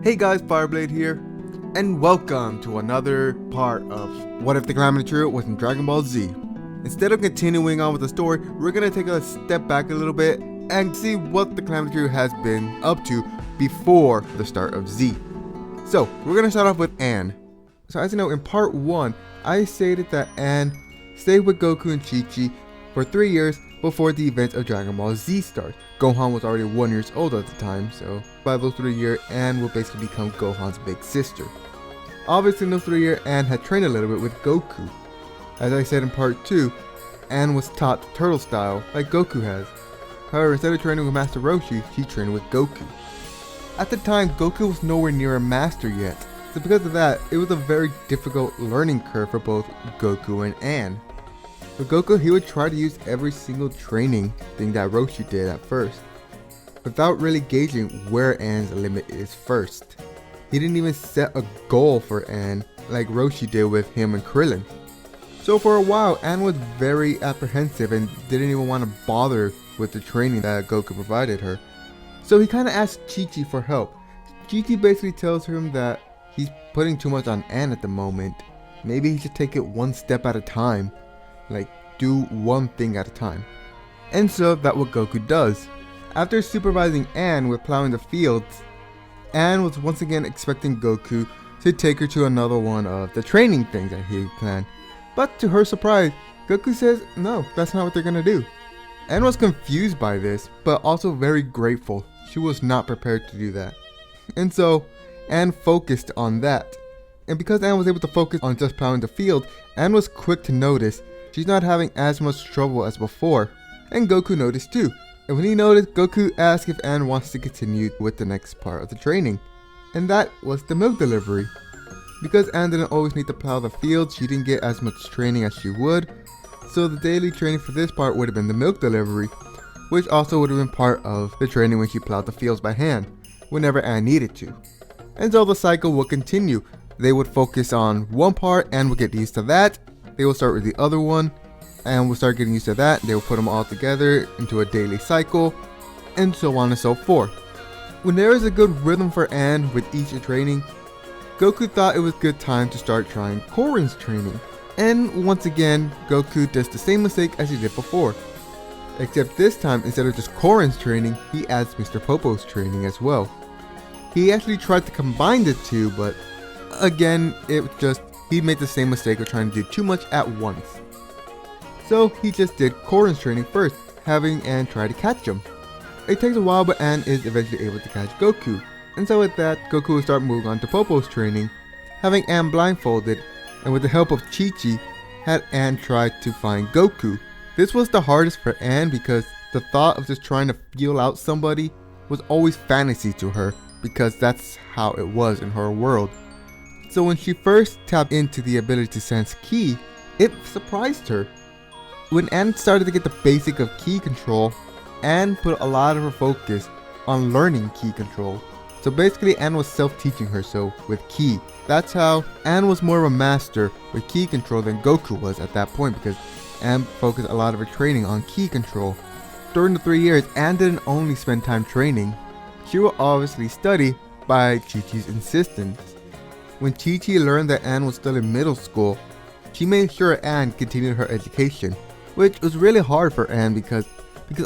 Hey guys, Fireblade here, and welcome to another part of What If the Calamity Trio was in Dragon Ball Z. Instead of continuing on with the story, we're gonna take a step back a little bit and see what the Calamity Trio has been up to before the start of Z. So, we're gonna start off with Ann. So as you know, in part 1, I stated that Ann stayed with Goku and Chi-Chi for 3 years before the events of Dragon Ball Z starts. Gohan was already 1 year old at the time, so by those 3 years, Ann will basically become Gohan's big sister. Obviously in those 3 years, Ann had trained a little bit with Goku. As I said in part 2, Ann was taught turtle style like Goku has. However, instead of training with Master Roshi, she trained with Goku. At the time, Goku was nowhere near a master yet, so because of that, it was a very difficult learning curve for both Goku and Ann. For Goku, he would try to use every single training thing that Roshi did at first, without really gauging where Ann's limit is first. He didn't even set a goal for Ann like Roshi did with him and Krillin. So for a while, Ann was very apprehensive and didn't even want to bother with the training that Goku provided her. So he kinda asked Chi-Chi for help. Chi-Chi basically tells him that he's putting too much on Ann at the moment. Maybe he should take it one step at a time. Like, do one thing at a time. And so that's what Goku does. After supervising Ann with plowing the fields, Ann was once again expecting Goku to take her to another one of the training things that he planned. But to her surprise, Goku says, no, that's not what they're gonna do. Ann was confused by this, but also very grateful. She was not prepared to do that. And so, Ann focused on that. And because Ann was able to focus on just plowing the field, Ann was quick to notice she's not having as much trouble as before. And Goku noticed too. And when he noticed, Goku asked if Ann wants to continue with the next part of the training. And that was the milk delivery. Because Ann didn't always need to plow the field, she didn't get as much training as she would. So the daily training for this part would have been the milk delivery, which also would have been part of the training when she plowed the fields by hand, whenever Ann needed to. And so the cycle would continue. They would focus on one part and would get used to that. They will start with the other one and will start getting used to that. They will put them all together into a daily cycle, and so on and so forth. When there is a good rhythm for Ann with each training, Goku thought it was good time to start trying Korin's training. And once again, Goku does the same mistake as he did before. Except this time, instead of just Korin's training, he adds Mr. Popo's training as well. He actually tried to combine the two, but again, he made the same mistake of trying to do too much at once. So he just did Korin's training first, having Ann try to catch him. It takes a while, but Ann is eventually able to catch Goku. And so with that, Goku will start moving on to Popo's training, having Ann blindfolded, and with the help of Chi-Chi, had Ann try to find Goku. This was the hardest for Ann because the thought of just trying to feel out somebody was always fantasy to her, because that's how it was in her world. So when she first tapped into the ability to sense ki, it surprised her. When Ann started to get the basic of ki control, Ann put a lot of her focus on learning ki control. So basically Ann was self-teaching herself with ki. That's how Ann was more of a master with ki control than Goku was at that point, because Ann focused a lot of her training on ki control. During the 3 years, Ann didn't only spend time training. She would obviously study by Chi-Chi's insistence. When Chi-Chi learned that Ann was still in middle school, she made sure Ann continued her education, which was really hard for Ann because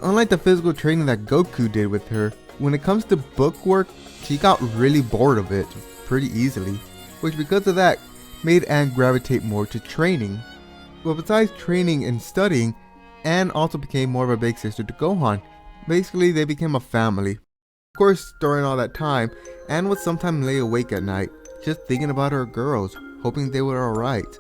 unlike the physical training that Goku did with her, when it comes to book work, she got really bored of it pretty easily, which because of that made Ann gravitate more to training. But besides training and studying, Ann also became more of a big sister to Gohan. Basically, they became a family. Of course, during all that time, Ann would sometimes lay awake at night, just thinking about her girls, hoping they were alright.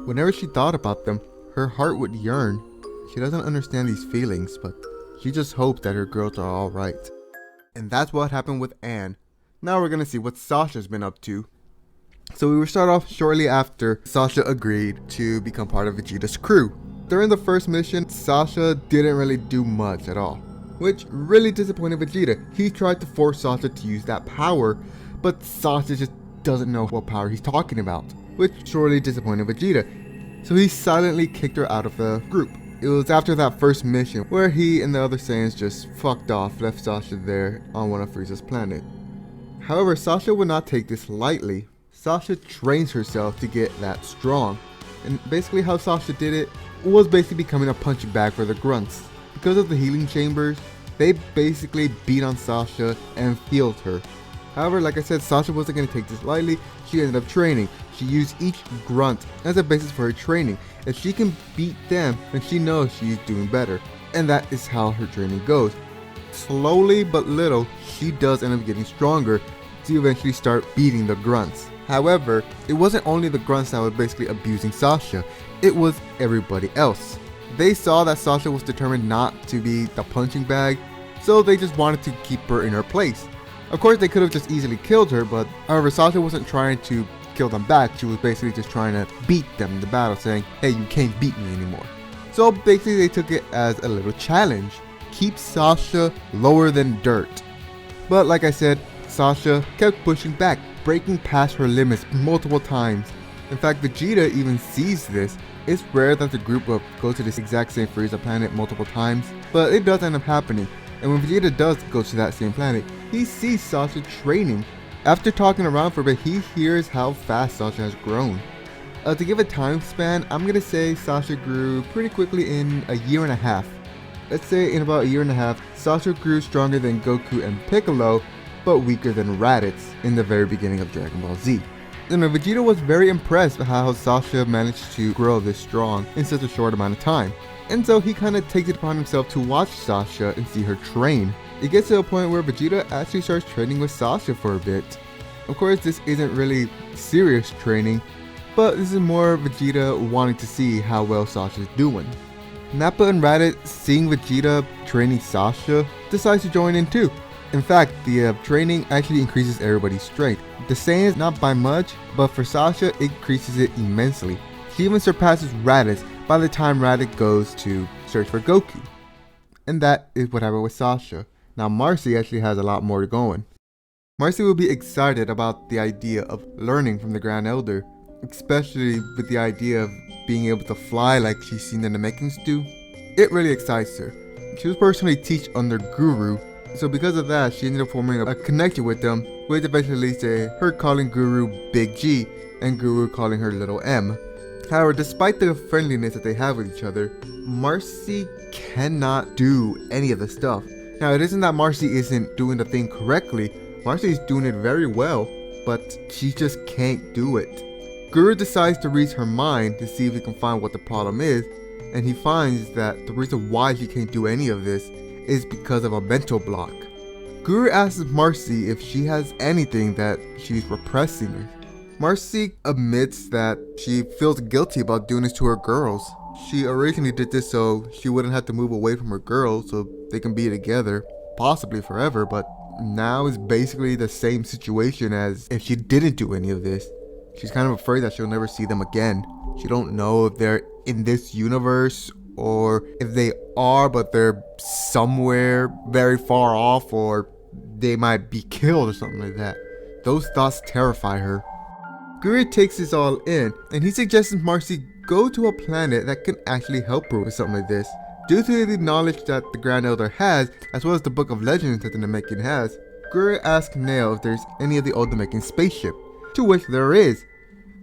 Whenever she thought about them, her heart would yearn. She doesn't understand these feelings, but she just hopes that her girls are alright. And that's what happened with Ann. Now we're gonna see what Sasha's been up to. So we will start off shortly after Sasha agreed to become part of Vegeta's crew. During the first mission, Sasha didn't really do much at all, which really disappointed Vegeta. He tried to force Sasha to use that power, but Sasha just doesn't know what power he's talking about, which surely disappointed Vegeta. So he silently kicked her out of the group. It was after that first mission where he and the other Saiyans just fucked off, left Sasha there on one of Frieza's planet. However, Sasha would not take this lightly. Sasha trains herself to get that strong. And basically how Sasha did it was basically becoming a punching bag for the grunts. Because of the healing chambers, they basically beat on Sasha and healed her. However, like I said, Sasha wasn't going to take this lightly. She ended up training. She used each grunt as a basis for her training. If she can beat them, then she knows she's doing better. And that is how her training goes. Slowly but little, she does end up getting stronger to eventually start beating the grunts. However, it wasn't only the grunts that were basically abusing Sasha, it was everybody else. They saw that Sasha was determined not to be the punching bag, so they just wanted to keep her in her place. Of course, they could have just easily killed her, but however, Sasha wasn't trying to kill them back. She was basically just trying to beat them in the battle, saying, hey, you can't beat me anymore. So basically they took it as a little challenge. Keep Sasha lower than dirt. But like I said, Sasha kept pushing back, breaking past her limits multiple times. In fact, Vegeta even sees this. It's rare that the group will go to this exact same Frieza planet multiple times, but it does end up happening. And when Vegeta does go to that same planet, he sees Sasha training. After talking around for a bit, he hears how fast Sasha has grown. To give a time span, I'm gonna say Sasha grew pretty quickly in a year and a half. Let's say in about a year and a half, Sasha grew stronger than Goku and Piccolo, but weaker than Raditz in the very beginning of Dragon Ball Z. And Vegeta was very impressed with how Sasha managed to grow this strong in such a short amount of time. And so he kind of takes it upon himself to watch Sasha and see her train. It gets to a point where Vegeta actually starts training with Sasha for a bit. Of course, this isn't really serious training, but this is more Vegeta wanting to see how well Sasha's doing. Nappa and Raditz, seeing Vegeta training Sasha, decides to join in too. In fact, the training actually increases everybody's strength. The Saiyans not by much, but for Sasha it increases it immensely. She even surpasses Raditz by the time Raditz goes to search for Goku. And that is what happened with Sasha. Now Marcy actually has a lot more going. Marcy will be excited about the idea of learning from the Grand Elder, especially with the idea of being able to fly like she's seen the Namekians do. It really excites her. She was personally teach under Guru, so because of that, she ended up forming a connection with them, which eventually leads to her calling Guru Big G and Guru calling her Little M. However, despite the friendliness that they have with each other, Marcy cannot do any of the stuff. Now, it isn't that Marcy isn't doing the thing correctly. Marcy's doing it very well, but she just can't do it. Guru decides to read her mind to see if he can find what the problem is, and he finds that the reason why she can't do any of this is because of a mental block. Guru asks Marcy if she has anything that she's repressing. Marcy admits that she feels guilty about doing this to her girls. She originally did this so she wouldn't have to move away from her girls so they can be together, possibly forever, but now is basically the same situation as if she didn't do any of this. She's kind of afraid that she'll never see them again. She don't know if they're in this universe or if they are, but they're somewhere very far off, or they might be killed or something like that. Those thoughts terrify her. Guru takes this all in, and he suggests Marcy go to a planet that can actually help her with something like this. Due to the knowledge that the Grand Elder has, as well as the Book of Legends that the Namekian has, Guru asks Nail if there's any of the old Namekian spaceship, to which there is.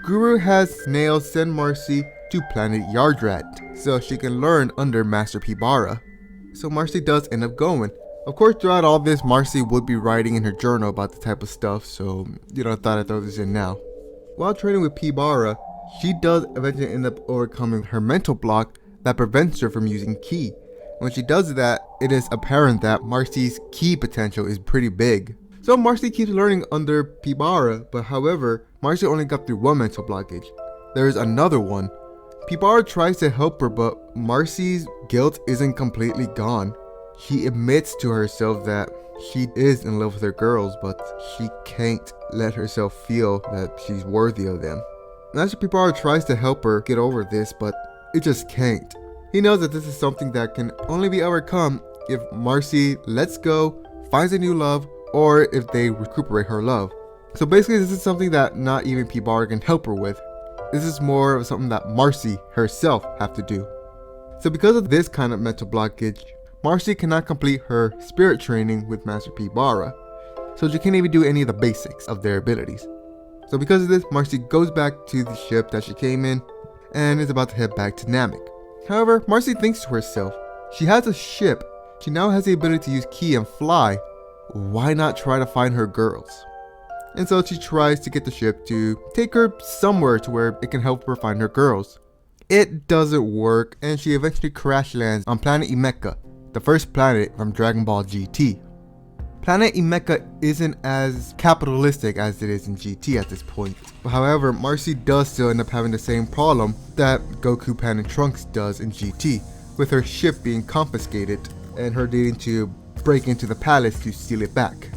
Guru has Nail send Marcy to planet Yardrat, so she can learn under Master Pibara. So Marcy does end up going. Of course, throughout all this, Marcy would be writing in her journal about the type of stuff, so I thought I'd throw this in now. While training with Pibara, she does eventually end up overcoming her mental block that prevents her from using Ki. When she does that, it is apparent that Marcy's Ki potential is pretty big. So Marcy keeps learning under Pibara, but however, Marcy only got through one mental blockage. There is another one. Pibara tries to help her, but Marcy's guilt isn't completely gone. She admits to herself that she is in love with her girls, but she can't let herself feel that she's worthy of them. Master Pibara tries to help her get over this, but it just can't. He knows that this is something that can only be overcome if Marcy lets go, finds a new love, or if they recuperate her love. So basically, this is something that not even Pibara can help her with. This is more of something that Marcy herself have to do. So because of this kind of mental blockage, Marcy cannot complete her spirit training with Master Pibara. so she can't even do any of the basics of their abilities. So because of this, Marcy goes back to the ship that she came in and is about to head back to Namek. However, Marcy thinks to herself, she has a ship, she now has the ability to use ki and fly, why not try to find her girls? And so she tries to get the ship to take her somewhere to where it can help her find her girls. It doesn't work, and she eventually crash lands on planet Imeka, the first planet from Dragon Ball GT. Planet Imeka isn't as capitalistic as it is in GT at this point. However, Marcy does still end up having the same problem that Goku, Pan, and Trunks does in GT, with her ship being confiscated and her needing to break into the palace to steal it back.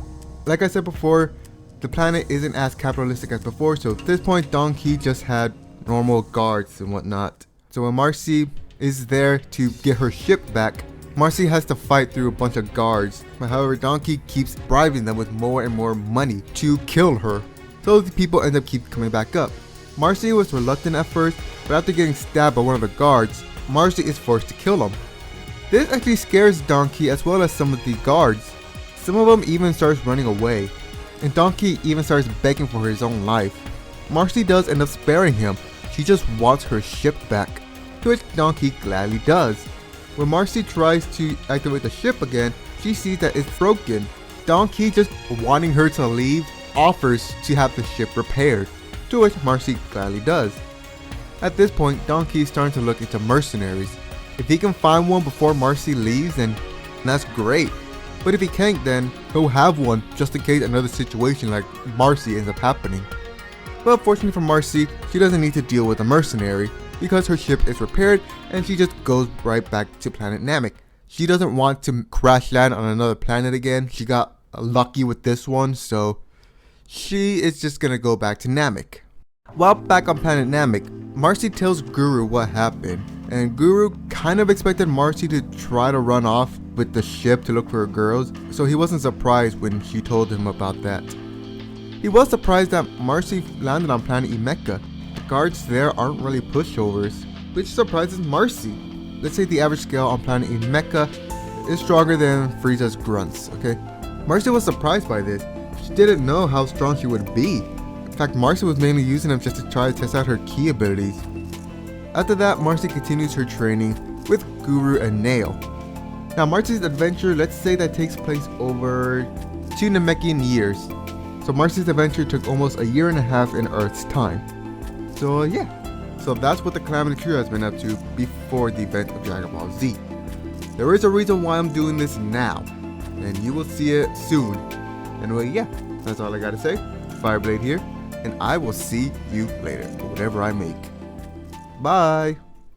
Like I said before, the planet isn't as capitalistic as before, so at this point Don Key just had normal guards and whatnot. So when Marcy is there to get her ship back, Marcy has to fight through a bunch of guards. However, Don Key keeps bribing them with more and more money to kill her, so the people end up keep coming back up. Marcy was reluctant at first, but after getting stabbed by one of the guards, Marcy is forced to kill him. This actually scares Don Key as well as some of the guards. Some of them even starts running away, and Don Key even starts begging for his own life. Marcy does end up sparing him, she just wants her ship back, to which Don Key gladly does. When Marcy tries to activate the ship again, she sees that it's broken. Don Key, just wanting her to leave, offers to have the ship repaired, to which Marcy gladly does. At this point, Don Key is starting to look into mercenaries. If he can find one before Marcy leaves, then that's great. But if he can't, then he'll have one just in case another situation like Marcy ends up happening. But fortunately for Marcy, she doesn't need to deal with a mercenary because her ship is repaired and she just goes right back to planet Namek. She doesn't want to crash land on another planet again. She got lucky with this one, so she is just gonna go back to Namek. While back on planet Namek, Marcy tells Guru what happened, and Guru kind of expected Marcy to try to run off with the ship to look for her girls, so he wasn't surprised when she told him about that. He was surprised that Marcy landed on planet Imeka. The guards there aren't really pushovers, which surprises Marcy. Let's say the average scale on planet Imeka is stronger than Frieza's grunts, okay? Marcy was surprised by this. She didn't know how strong she would be. In fact, Marcy was mainly using them just to try to test out her ki abilities. After that, Marcy continues her training with Guru and Nail. Now Marcy's adventure, let's say that takes place over 2 Namekian years. So Marcy's adventure took almost 1.5 years in Earth's time. So yeah, so that's what the Calamity Trio has been up to before the event of Dragon Ball Z. There is a reason why I'm doing this now, and you will see it soon. Anyway, yeah, that's all I gotta say. Fireblade here, and I will see you later for whatever I make. Bye!